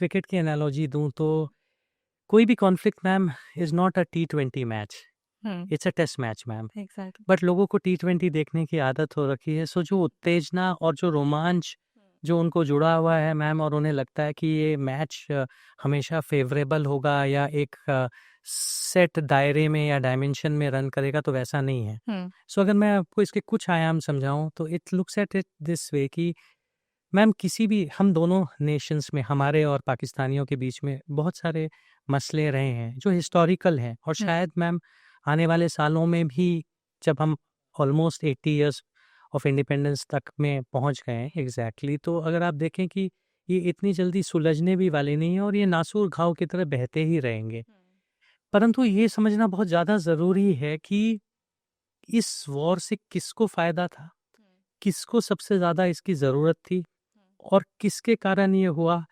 Cricket की analogy दूं तो कोई भी conflict ma'am is not a T20 match, it's a test match ma'am. Exactly. But लोगों को T20 देखने की आदत हो रखी है, सो जो उत्तेजना और जो रोमांच जो उनको जुड़ा हुआ है मैम, और उन्हें लगता है कि ये मैच हमेशा फेवरेबल होगा या एक सेट दायरे में या डायमेंशन में रन करेगा, तो वैसा नहीं है। सो अगर मैं आपको इसके कुछ आयाम समझाऊं तो it looks at it this way कि मैम किसी भी हम दोनों नेशंस में, हमारे और पाकिस्तानियों के बीच में बहुत सारे मसले रहे हैं जो हिस्टोरिकल हैं, और शायद मैम आने वाले सालों में भी, जब हम ऑलमोस्ट 80 इयर्स ऑफ इंडिपेंडेंस तक में पहुंच गए हैं एग्जैक्टली, तो अगर आप देखें कि ये इतनी जल्दी सुलझने भी वाले नहीं है और ये नासूर घाव की तरह बहते ही रहेंगे। परंतु ये समझना बहुत ज़्यादा ज़रूरी है कि इस वॉर से किसको फ़ायदा था, किसको सबसे ज़्यादा इसकी ज़रूरत थी, और किसके कारण ये हुआ,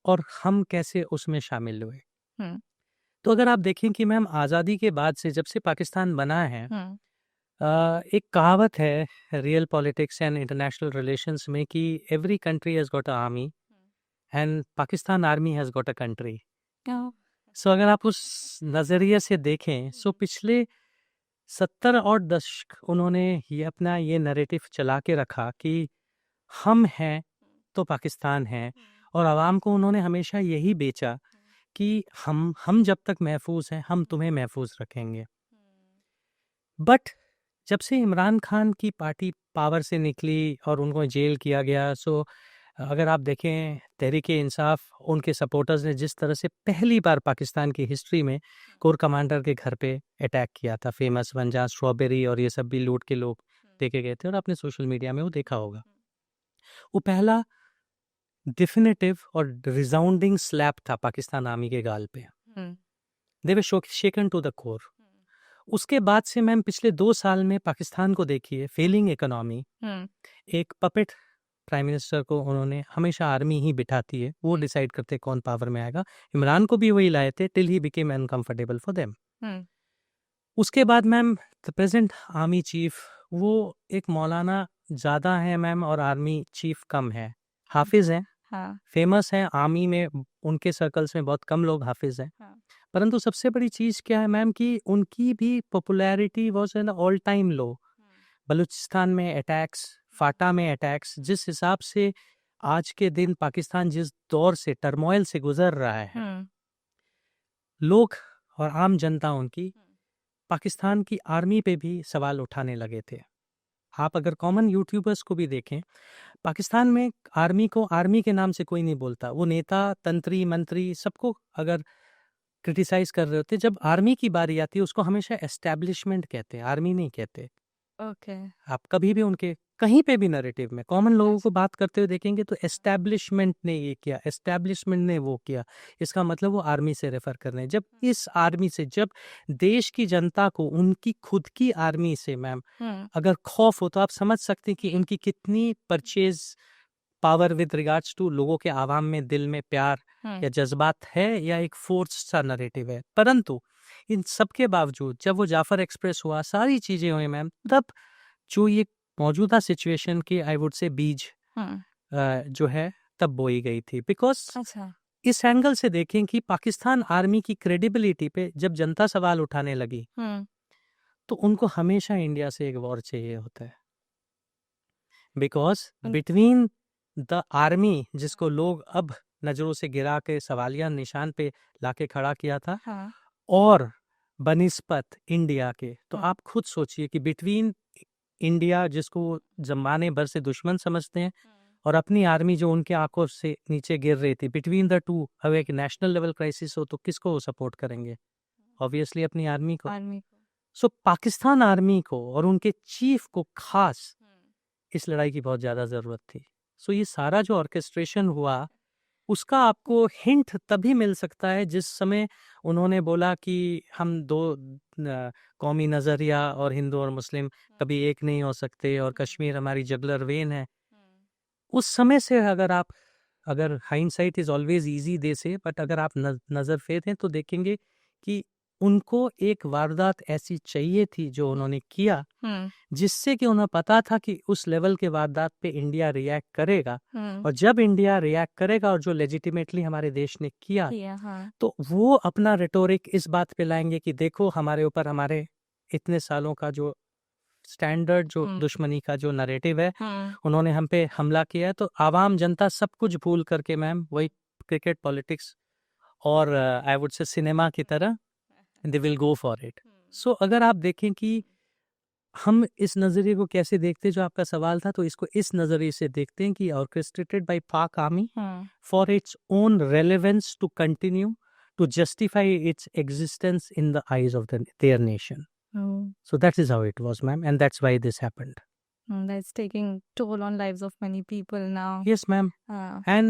और हम कैसे उसमें शामिल हुए। तो अगर आप देखें कि मैम आज़ादी के बाद से, जब से पाकिस्तान बना है, एक कहावत है real politics and international relations में कि every country has got a army and Pakistan army has got a country. So अगर आप उस नज़रिए से देखें, सो पिछले 70 और दशक उन्होंने ये अपना ये नैरेटिव चला के रखा कि हम हैं तो पाकिस्तान है, और आवाम को उन्होंने हमेशा यही बेचा कि हम जब तक महफूज हैं हम तुम्हें महफूज रखेंगे। बट जब से इमरान खान की पार्टी पावर से निकली और उनको जेल किया गया, सो अगर आप देखें तहरीक इंसाफ, उनके सपोर्टर्स ने जिस तरह से पहली बार पाकिस्तान की हिस्ट्री में कोर कमांडर के घर पे अटैक किया था, फेमस वन, जहाँ स्ट्रॉबेरी और ये सब भी लूट के लोग देखे गए थे, और आपने सोशल मीडिया में वो देखा होगा। वो पहला डिफिनेटिव और रिसाउंडिंग स्लैप था पाकिस्तान आर्मी के गाल पे। दे वर शेकन टू द कोर। उसके बाद से मैम पिछले 2 साल में पाकिस्तान को देखिए, फेलिंग इकोनॉमी, एक पपेट प्राइम मिनिस्टर को उन्होंने, हमेशा आर्मी ही बिठाती है, वो डिसाइड करते कौन पावर में आएगा। इमरान को भी वही लाए थे till he became uncomfortable for them. उसके बाद ma'am the present army chief, वो एक मौलाना ज़्यादा है मैम और आर्मी चीफ कम है। हाफिज हैं, फेमस हैं आर्मी में, उनके सर्कल्स में बहुत कम लोग हाफिज हैं। परंतु सबसे बड़ी चीज़ क्या है मैम कि उनकी भी popularity was an all time low. Balochistan में अटैक्स, फाटा में अटैक्स, जिस हिसाब से आज के दिन पाकिस्तान जिस दौर से टर्मोइल से गुजर रहा है, लोग और आम जनता उनकी पाकिस्तान की आर्मी पे भी सवाल उठाने लगे थे। आप अगर कॉमन यूट्यूबर्स को भी देखें, पाकिस्तान में आर्मी को आर्मी के नाम से कोई नहीं बोलता। वो नेता, तंत्री, मंत्री सबको अगर क्रिटिसाइज कर रहे होते, जब आर्मी की बारी आती है उसको हमेशा एस्टैब्लिशमेंट कहते हैं, आर्मी नहीं कहते। आप कभी भी उनके कहीं पे भी नैरेटिव में कॉमन लोगों को बात करते हुए देखेंगे तो एस्टैब्लिशमेंट ने ये किया, एस्टैब्लिशमेंट ने वो किया, इसका मतलब वो आर्मी से रेफर कर रहे हैं। जब इस आर्मी से, जब देश की जनता को उनकी खुद की आर्मी से मैम अगर खौफ हो, तो आप समझ सकते हैं कि उनकी कितनी purchase power with regards to लोगों के आवाम में दिल में प्यार या जज्बात है, या एक फोर्स सा नैरेटिव है। परंतु इन सब के बावजूद जब वो जाफर एक्सप्रेस हुआ, सारी चीजें हुई मैम, तब जो ये मौजूदा सिचुएशन की आई वुड से बीज जो है तब बोई गई थी। बिकॉज इस एंगल से देखें कि पाकिस्तान आर्मी की क्रेडिबिलिटी पे जब जनता सवाल उठाने लगी, तो उनको हमेशा इंडिया से एक वॉर चाहिए होता है। बिकॉज बिटवीन द आर्मी, जिसको लोग अब नजरों से गिरा के सवालिया निशान पे लाके खड़ा किया था, और बनिस्पत इंडिया के, तो आप खुद सोचिए कि बिटवीन इंडिया, जिसको जमाने भर से दुश्मन समझते हैं, और अपनी आर्मी जो उनके आंखों से नीचे गिर रही थी, बिटवीन द टू अब एक नेशनल लेवल क्राइसिस हो, तो किसको वो सपोर्ट करेंगे? ऑब्वियसली अपनी आर्मी को। सो पाकिस्तान आर्मी को और उनके चीफ को खास इस लड़ाई की बहुत ज्यादा जरूरत थी। सो ये सारा जो ऑर्केस्ट्रेशन हुआ, उसका आपको हिंट तभी मिल सकता है जिस समय उन्होंने बोला कि हम दो कौमी नज़रिया और हिंदू और मुस्लिम कभी एक नहीं हो सकते, और कश्मीर हमारी जगलर वेन है। उस समय से अगर हाइंडसाइट इज ऑलवेज इजी दे से, बट अगर आप नज़र फेर हैं तो देखेंगे कि उनको एक वारदात ऐसी चाहिए थी जो उन्होंने किया, जिससे कि उन्हें पता था कि उस लेवल के वारदात पे इंडिया रिएक्ट करेगा, और जब इंडिया रिएक्ट करेगा और जो लेजिटिमेटली हमारे देश ने किया, तो वो अपना रेटोरिक इस बात पे लाएंगे कि देखो हमारे ऊपर हमारे इतने सालों का जो स्टैंडर्ड, जो दुश्मनी का जो नैरेटिव है, उन्होंने हम पे हमला किया है। तो आवाम जनता सब कुछ भूल करके मैम वही क्रिकेट, पॉलिटिक्स और आई वुड से सिनेमा की तरह they will go for it. So अगर आप देखें कि हम इस नज़रिए को कैसे देखते हैं, जो आपका सवाल था, तो इसको इस नज़रिए से देखते हैं कि orchestrated by Pak army for its own relevance to continue to justify its existence in the eyes of their nation. So that is how it was, ma'am, and that's why this happened. That's taking toll on lives of many people now. Yes, ma'am. And